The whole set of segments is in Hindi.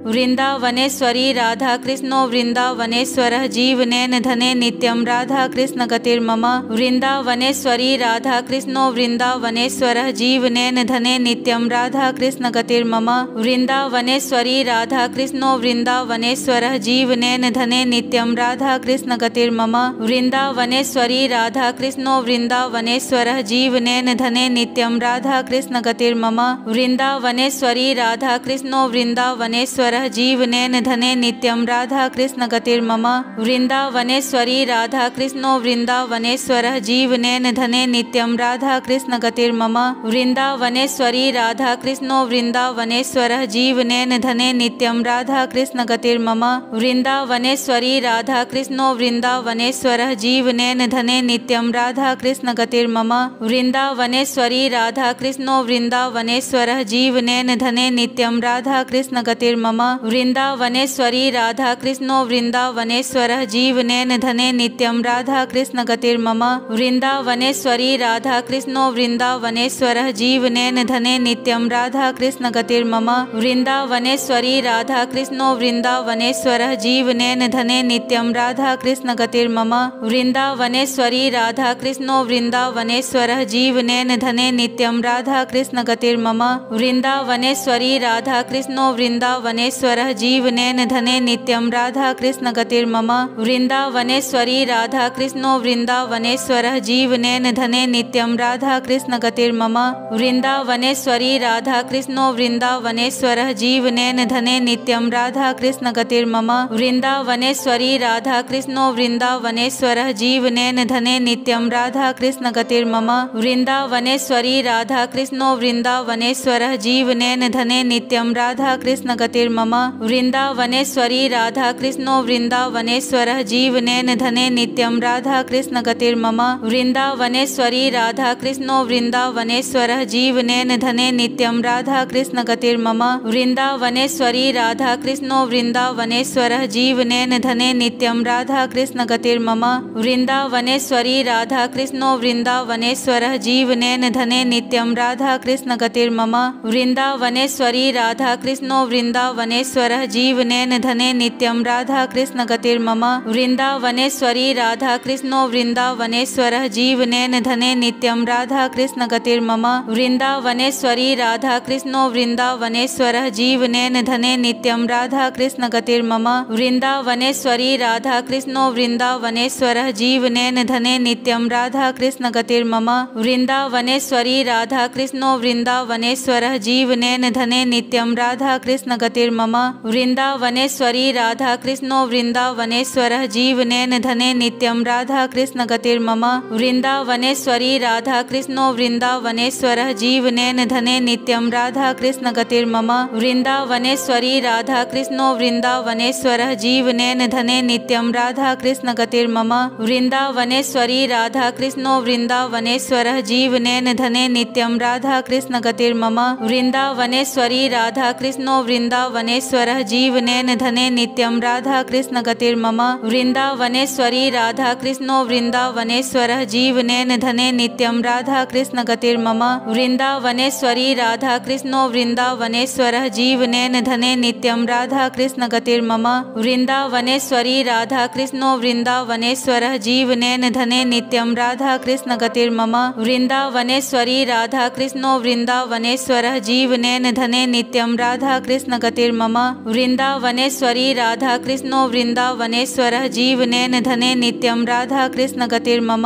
वृन्दावनेश्वरी राधा कृष्णो वृन्दावनेश्वरः जीवनेन धने नित्यं राधा कृष्ण गतिर्मम। वृन्दावनेश्वरी राधा कृष्णो वृन्दावनेश्वरः जीवनेन धने नित्यं राधा कृष्ण गतिर्मम। वृन्दावनेश्वरी राधा कृष्णो वृन्दावनेश्वरः जीवनेन धने नित्यं राधा कृष्ण गतिर्मम। वृन्दावनेश्वरी राधा कृष्णो वृन्दावनेश्वरः जीवनेन धने नित्यं राधा कृष्ण गतिर्मम। वृन्दावनेश्वरी राधा कृष्णो वृन्दावनेश्वरः जीवनेन धने नित्यं राधा कृष्ण गतिर्मम। वृन्दावनेश्वरी राधा कृष्णो वृन्दावनेश्वरः जीवनेन धने नित्यं राधा कृष्ण गतिर्मम। वृन्दावनेश्वरी राधा कृष्णो वृन्दावनेश्वरः जीवनेन धने नित्यं राधा कृष्ण गतिर्मम। वृन्दावनेश्वरी राधा कृष्णो वृन्दावनेश्वरः जीवनेन धने नित्यं राधा कृष्ण गतिर्मम। वृन्दावनेश्वरी राधा कृष्णो वृन्दावनेश्वरः जीवनेन धने नित्यं राधा कृष्ण गतिर्मम। वृन्दावनेश्वरी राधा कृष्णो वृन्दावनेश्वरः जीवनेन धने नित्यं राधा कृष्ण गतिर्मम। वृन्दावनेश्वरी राधा कृष्णो वृन्दावनेश्वरः जीवनेन धने नित्यं राधा कृष्ण गतिर्मम। वृन्दावनेश्वरी राधा कृष्णो वृन्दावनेश्वरः जीवनेन धने नित्यं राधा कृष्ण गतिर्मम। वृन्दावनेश्वरी राधा कृष्णो वृन्दावनेश्वरः जीवनेन धने नित्यं राधा कृष्ण गतिर्मम। वृन्दावनेश्वरी राधा कृष्णो वृन्दावनेश्वरः जीवनेन धने नित्यं राधा कृष्ण गतिर्मम। वृन्दावनेश्वरी राधा कृष्णो वृन्दावनेश्वरः जीवनेन धने नित्यं राधा कृष्ण गतिर्मम। वृन्दावनेश्वरी राधा कृष्णो वृन्दावनेश्वरः जीवनेन धने नित्यं राधा कृष्ण गतिर्मम। वृन्दावनेश्वरी राधा कृष्णो वृन्दावनेश्वरः जीवनेन धने नित्यं राधा कृष्ण गतिर्मम। वृन्दावनेश्वरी राधा कृष्णो वृन्दावनेश्वरः जीवनेन धने नित्यं राधा कृष्ण गतिर्मम। वृन्दावनेश्वरी राधा कृष्णो वृन्दावनेश्वरः जीवनेन धने नित्यं राधा कृष्ण गतिर्मम। वृन्दावनेश्वरी राधा कृष्णो वृन्दावनेश्वरः जीवनेन धने नित्यं राधा कृष्ण गतिर्मम। वृन्दावनेश्वरी राधा कृष्णो वृन्दावनेश्वरः जीवनेन धने नित्यं राधा कृष्ण गतिर्मम। वृन्दावनेश्वरी राधा कृष्णो वृन्दावनेश्वरः जीवनेन धने नित्यं राधा कृष्ण गतिर्मम। वृन्दावनेश्वरी राधा कृष्णो वृन्दावनेश्वरः जीवनेन धने नित्यं राधा कृष्ण गतिर्मम। वृन्दावनेश्वरी राधा कृष्णो वृन्दावनेश्वरः जीवनेन धने नित्यं राधा कृष्ण गतिर्मम। वृन्दावनेश्वरी राधा कृष्णो वृन्दावनेश्वरः जीवनेन धने नित्यं राधा कृष्ण गतिर्मम। वृन्दावनेश्वरी राधा कृष्णो वृन्दावनेश्वरः जीवनेन धने नित्यं राधा कृष्ण गतिर्मम। वृन्दावनेश्वरी राधा कृष्णो वृन्दावनेश्वरः जीवनेन धने नित्यं राधा कृष्ण गतिर्मम। वृन्दावनेश्वरी राधा कृष्णो वृन्दावनेश्वरः जीवनेन धने नित्यं राधा कृष्ण गतिर्मम। वृन्दावनेश्वरी राधा कृष्णो वृन्दावनेश्वरः जीवनेन धने नित्यं राधा कृष्ण गतिर्मम। वृन्दावनेश्वरी राधा कृष्णो वृन्दावनेश्वरः जीवनेन धने नित्यं राधा कृष्ण गतिर्मम। वृन्दावनेश्वरी राधा कृष्णो वृन्दावनेश्वरः जीवनेन धने नित्यं राधा कृष्ण गतिर्मम। वृन्दावनेश्वरी राधा कृष्णो वृन्दावनेश्वरः जीवनेन धने नित्यं राधा कृष्ण गतिर्मम। वृन्दावनेश्वरी राधा कृष्णो वृन्दावनेश्वरः जीवनेन धने नित्यं राधा कृष्ण गतिर्मम। वृन्दावनेश्वरी राधा कृष्णो वृन्दावनेश्वरः जीवनेन धने नित्यं राधा कृष्ण गतिर्मम। वृन्दावनेश्वरी राधा कृष्णो वृन्दावनेश्वरः जीवनेन धने नित्यं राधा कृष्ण गतिर्मम। वृन्दावनेश्वरी राधा कृष्णो वृन्दावनेश्वरः जीवनेन धने नित्यं राधा कृष्ण गतिर्मम। वृन्दावनेश्वरी राधा कृष्णो वृन्दावनेश्वरः जीवनेन धने नित्यं राधा कृष्ण गतिर्मम।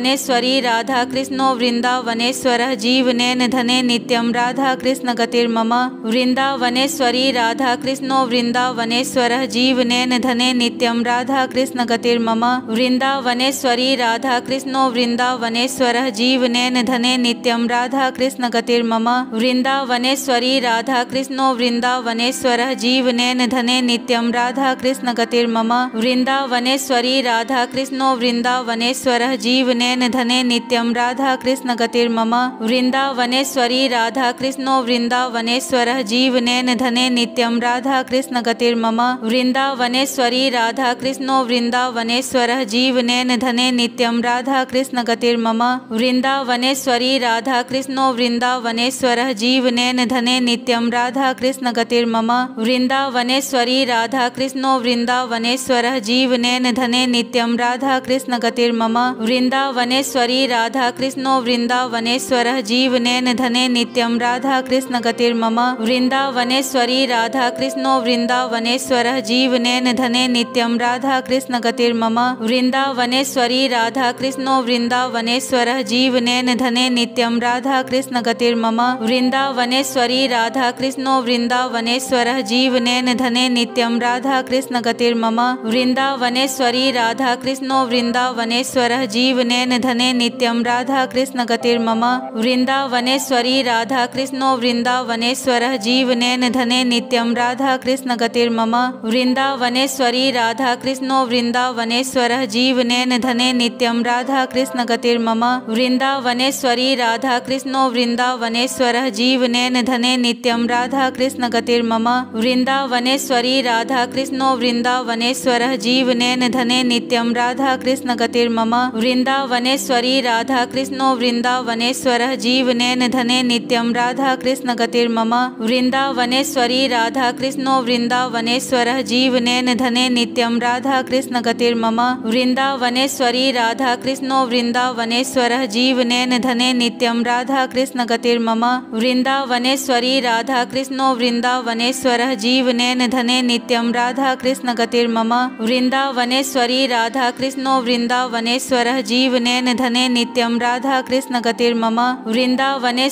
वृन्दावनेश्वरी राधा कृष्णो वृन्दावनेश्वरः जीवनेन धने नित्यं राधा कृष्ण गतिर्मम। वृन्दावनेश्वरी राधा कृष्णो वृन्दावनेश्वरः जीवनेन धने नित्यं राधा कृष्ण गतिर्मम। वृन्दावनेश्वरी राधा कृष्णो वृन्दावनेश्वरः जीवनेन धने नित्यं राधा कृष्ण गतिर्मम। वृन्दावनेश्वरी राधा कृष्णो वृन्दावनेश्वरः जीवनेन धने नित्यं राधा कृष्ण गतिर्मम। वृन्दावनेश्वरी राधा कृष्णो वृन्दावनेश्वरः जीवनेन धने नित्यं राधा कृष्ण गतिर्मम। वृन्दावनेश्वरी राधा कृष्णो वृन्दावनेश्वरः जीवनेन धने नित्यं राधा कृष्ण गतिर्मम। वृन्दावनेश्वरी राधा कृष्णो वृन्दावनेश्वरः जीवनेन धने नित्यं राधा कृष्ण गतिर्मम। वृन्दावनेश्वरी राधा कृष्णो वृन्दावनेश्वरः जीवनेन धने नित्यं राधा कृष्ण गतिर्मम। कृष्णगतिर्मम वृन्दावनेश्वरी राधा कृष्णो वृन्दावनेश्वरः जीवनेन धने नित्यं राधा कृष्णगतिर्मम वृन्दावनेश्वरी राधा कृष्णो वृन्दावनेश्वरः जीवनेन धने नित्यं राधा कृष्णगतिर्मम वृन्दावनेश्वरी राधा कृष्णो वृन्दावनेश्वरः जीवनेन धने नित्यं राधा कृष्णगतिर्मम वृन्दावनेश्वरी राधा कृष्णो वृन्दावनेश्वरः जीवनेन धने नित्यं राधा कृष्णगतिर्मम वृन्दावनेश्वरी राधा कृष्णो वृन्दावनेश्वरः जीवनेन धने नित्यं राधा कृष्णगतिर्मम वृन्दावनेश्वरी राधा कृष्णो वृन्दावनेश्वरः जीवनेन धने नित्यं राधा कृष्णगतिर्मम वृन्दावनेश्वरी राधा कृष्णो वृन्दावनेश्वरः जीवनेन धने नित्यं राधा कृष्णगतिर्मम वृन्दावनेश्वरी राधा कृष्णो वृन्दावनेश्वरः जीवनेन धने नित्यं राधा कृष्णगतिर्मम वृन्दावनेश्वरी राधा कृष्णो वृन्दावनेश्वरः जीवनेन धने नित्यं राधा कृष्णगतिर्मम वृन्दावनेश्वरी राधा कृष्णो वृन्दावनेश्वरः जीवनेन धने नित्यं राधा कृष्णगतिर्मम वृन्दावनेश्वरी राधा कृष्णो वृन्दावनेश्वरः जीवनेन धने नित्यं राधा कृष्णगतिर्मम वृन्दावनेश्वरी राधा कृष्णो वृन्दावनेश्वरः जीवनेन धने नित्यं राधा कृष्णगतिर्मम वृन्दावनेश्वरी राधा कृष्णो वृन्दावनेश्वरः जीवनेन धने नित्यं राधा कृष्णगतिर्मम वृन्दावनेश्वरी राधा कृष्णो वृन्दावनेश्वरः जीवनेन धने नित्यं राधा कृष्णगतिर्मम वृन्दावनेश्वरी राधा कृष्णो वृन्दावनेश्वरः जीवनेन धने नित्यं राधा कृष्णगतिर्मम वृन्दावनेश्वरी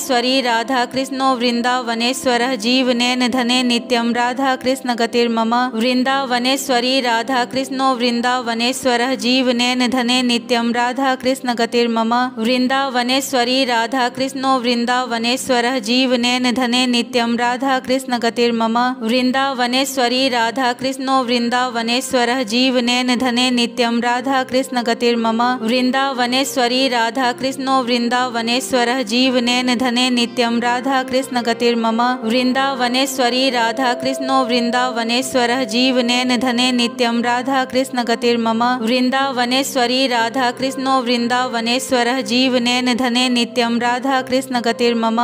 राधा कृष्णो वृन्दावनेश्वरः जीवनेन धने नित्यं राधा कृष्णगतिर्मम वृन्दावनेश्वरी राधा कृष्णो वृन्दावनेश्वरः जीवनेन धने नित्यं राधा कृष्णगतिर्मम वृन्दावनेश्वरी राधा कृष्णो वृन्दावनेश्वरः जीवनेन धने नित्यं राधा कृष्णगतिर्मम वृन्दावनेश्वरी राधा कृष्णो वृन्दावनेश्वरः जीवनेन धने नित्यं राधा कृष्णगतिर्मम वृन्दावनेश्वरी राधा कृष्णो वृन्दावनेश्वरः जीवनेन धने नित्यं राधा कृष्णगतिर्मम वृन्दावनेश्वरी राधा कृष्णो वृन्दावनेश्वरः जीवनेन धने नित्यं राधा कृष्णगतिर्मम वृन्दावनेश्वरी राधा कृष्णो वृन्दावनेश्वरः जीवनेन धने नित्यं राधा कृष्णगतिर्मम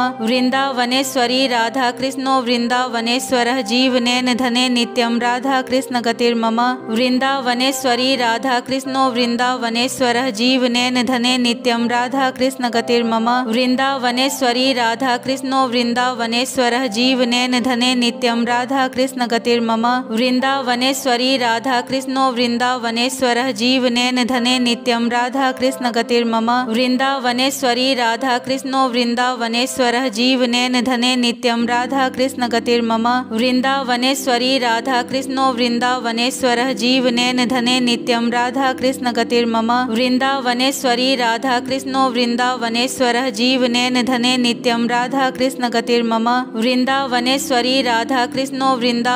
वृन्दावनेश्वरी राधा कृष्णो वृन्दावनेश्वरः जीवनेन धने नित्यं राधा कृष्णगतिर्मम वृन्दावनेश्वरी राधा कृष्णो वृन्दावनेश्वरः जीवनेन धने नित्यं राधा कृष्णगतिर्मम वृन्दावनेश्वरी राधा कृष्णो वृन्दावनेश्वरः जीवनेन धने नित्यं राधा कृष्णगतिर्मम वृन्दावनेश्वरी राधा कृष्णो वृन्दावनेश्वरः जीवनेन धने नित्यं राधा कृष्णगतिर्मम वृन्दावनेश्वरी राधा कृष्णो वृन्दावनेश्वरः जीवनेन धने नित्यं राधा कृष्णगतिर्मम वृन्दावनेश्वरी राधा कृष्णो वृन्दावनेश्वरः जीवनेन धने नित्यं राधा कृष्णगतिर्मम वृन्दावनेश्वरी राधा कृष्णो वृन्दावनेश्वरः जीवनेन धने नित्यं राधा कृष्णगतिर्मम वृन्दावनेश्वरी राधा कृष्णो वृन्दावनेश्वरः जीवनेन धने नित्यं राधा कृष्णगतिर्मम वृन्दावनेश्वरी राधा कृष्णो वृन्दावनेश्वरः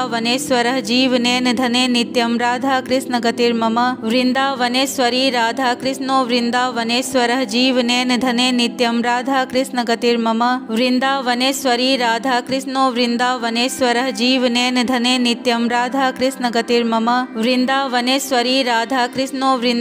जीवनेन धने नित्यं राधा कृष्णगतिर्मम वृन्दावनेश्वरी राधा कृष्णो वृन्दावनेश्वरः जीवनेन धने नित्यं राधा कृष्णगतिर्मम वृन्दावनेश्वरी राधा कृष्णो वृन्दावनेश्वरः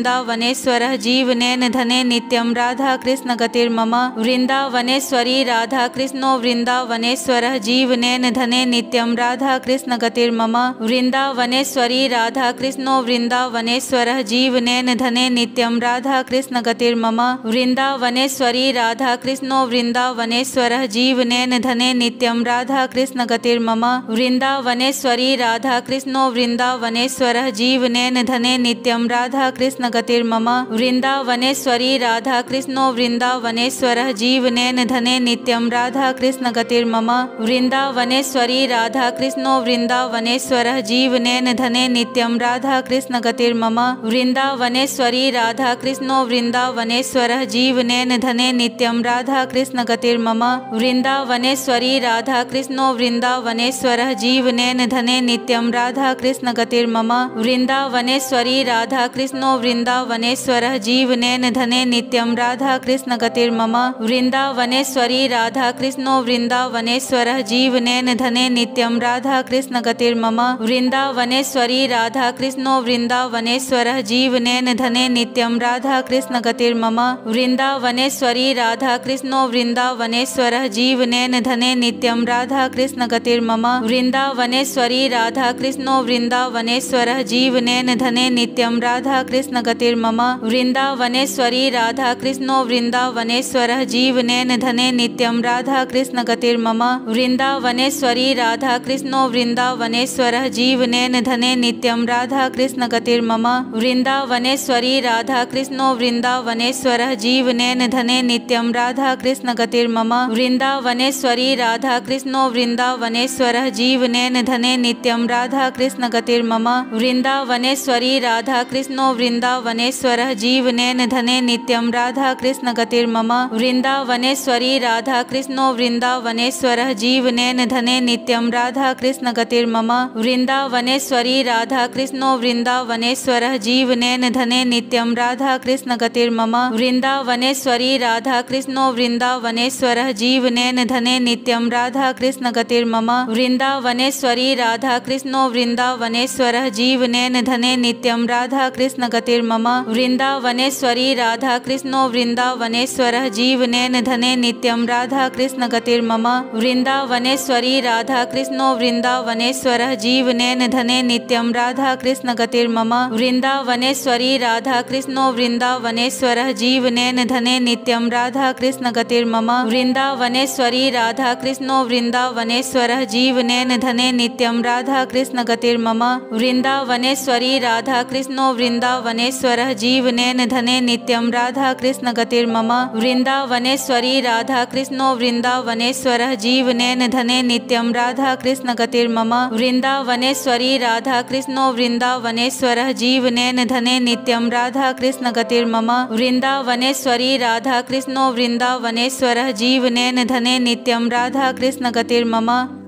जीवनेन धने नित्यं राधा कृष्णगतिर्मम वृन्दावनेश्वरी राधा कृष्णो वृन्दावनेश्वरः जीवनेन धने नित्यं राधा कृष्णगतिर्मम वृन्दावनेश्वरी राधा कृष्णो वृन्दावनेश्वरः जीवनेन धने नित्यं राधा कृष्णगतिर्मम वृन्दावनेश्वरी राधा कृष्णो वृन्दावनेश्वरः जीवनेन धने नित्यं राधा कृष्णगतिर्मम वृन्दावनेश्वरी राधा कृष्णो वृन्दावनेश्वरः जीवनेन धने नित्यं राधा कृष्णगतिर्मम वृन्दावनेश्वरी राधा कृष्णो वृन्दावनेश्वरः जीवनेन धने नित्यं राधा कृष्णगतिर्मम वृन्दावनेश्वरी राधा कृष्णो वृन्दावनेश्वरः जीवनेन धने नित्यं राधा कृष्णगतिर्मम वृन्दावनेश्वरी राधा कृष्णो वृन्दावनेश्वरः जीवनेन धने नित्यं राधा कृष्णगतिर्मम वृन्दावनेश्वरी राधा कृष्णो वृन्दावनेश्वरः जीवनेन धने नित्यं राधा कृष्णगतिर्मम वृन्दावनेश्वरी राधा कृष्णो वृन्दावनेश्वरः जीवनेन धने नित्यं राधा कृष्णगतिर्मम वृन्दावनेश्वरी राधा कृष्णो वृन्दावनेश्वरः जीवनेन धने नित्यं राधा कृष्णगतिर्मम वृन्दावनेश्वरी राधा कृष्णो वृन्दावनेश्वरः जीवनेन धने नित्यं राधा कृष्णगतिर्मम वृन्दावनेश्वरी राधा कृष्णो वृन्दावनेश्वरः जीवनेन धने नित्यं राधा कृष्णगतिर्मम मम वृन्दावनेश्वरी राधा कृष्णो वृन्दावनेश्वरः जीवनेन धने नित्यं राधा कृष्ण गतिर्मम वृन्दावनेश्वरी राधा कृष्णो वृन्दावनेश्वरः जीवनेन धने नित्यं राधा कृष्ण गतिर्मम वृन्दावनेश्वरी राधा कृष्णो वृन्दावनेश्वरः जीवनेन धने नित्यं राधा कृष्ण गतिर्मम वृन्दावनेश्वरी राधा कृष्णो वृन्दावनेश्वरः जीवनेन धने नित्यं राधा कृष्ण गतिर्मम वृन्दावनेश्वरी राधा कृष्णो वृन्दावनेश्वरः जीवनेन धने नित्यं राधा कृष्ण गतिर्मम वृन्दावनेश्वरी राधा कृष्णो वृन्दावनेश्वरः जीवनेन धने नित्यं राधा कृष्ण गतिर्मम वृन्दावनेश्वरी राधा कृष्णो वृन्दावनेश्वरः जीवनेन धने नित्यं राधा कृष्ण गतिर्मम वृन्दावनेश्वरी राधा कृष्णो वृन्दावनेश्वरः जीवनेन धने नित्यं राधा कृष्ण गतिर्मम वृन्दावनेश्वरी राधा कृष्णो वृन्दावनेश्वरः जीवनेन धने नित्यं राधा कृष्ण गतिर्मम वृन्दावनेश्वरी राधा कृष्णो वृन्दावनेश्वरः जीवनेन धने नित्यं राधा कृष्ण गतिर्मम वृन्दावनेश्वरी राधा कृष्णो वृन्दावनेश्वरः जीवनेन धने नित्यं राधा कृष्ण गतिर्मम वृन्दावनेश्वरी राधा कृष्णो वृन्दावनेश्वरः जीवनेन धने नित्यं राधा कृष्ण गतिर्मम वृन्दावनेश्वरी राधा कृष्णो वृन्दावनेश्वरः जीवनेन धने नित्यं राधा कृष्ण गतिर्मम वृन्दावनेश्वरी राधा कृष्णो वृन्दावनेश्वरः जीवनेन धने नित्यं राधा कृष्ण गतिर्मम वृन्दावनेश्वरी राधा कृष्णो वृन्दावनेश्वरः जीवनेन धने नित्यं राधा कृष्ण गतिर्मम वृन्दावनेश्वरी राधा कृष्णो वृन्दावनेश्वरः जीवनेन धने नित्यं राधा कृष्ण गतिर्मम वृन्दावनेश्वरी राधा कृष्णो वृन्दावनेश्वरः जीवनेन धने नित्यं राधा कृष्ण गतिर्मम वृन्दावनेश्वरी राधा कृष्णो वृन्दावनेश्वरः जीवनेन धने नित्यं राधा कृष्ण गतिर्मम वृन्दावनेश्वरी राधा कृष्णो वृन्दावनेश्वरः जीवनेन धने नित्यं राधा कृष्ण गतिर्मम वृन्दावनेश्वरी राधा कृष्णो वृन्दावनेश्वरः जीवनेन धने नित्यं राधा कृष्ण गतिर्मम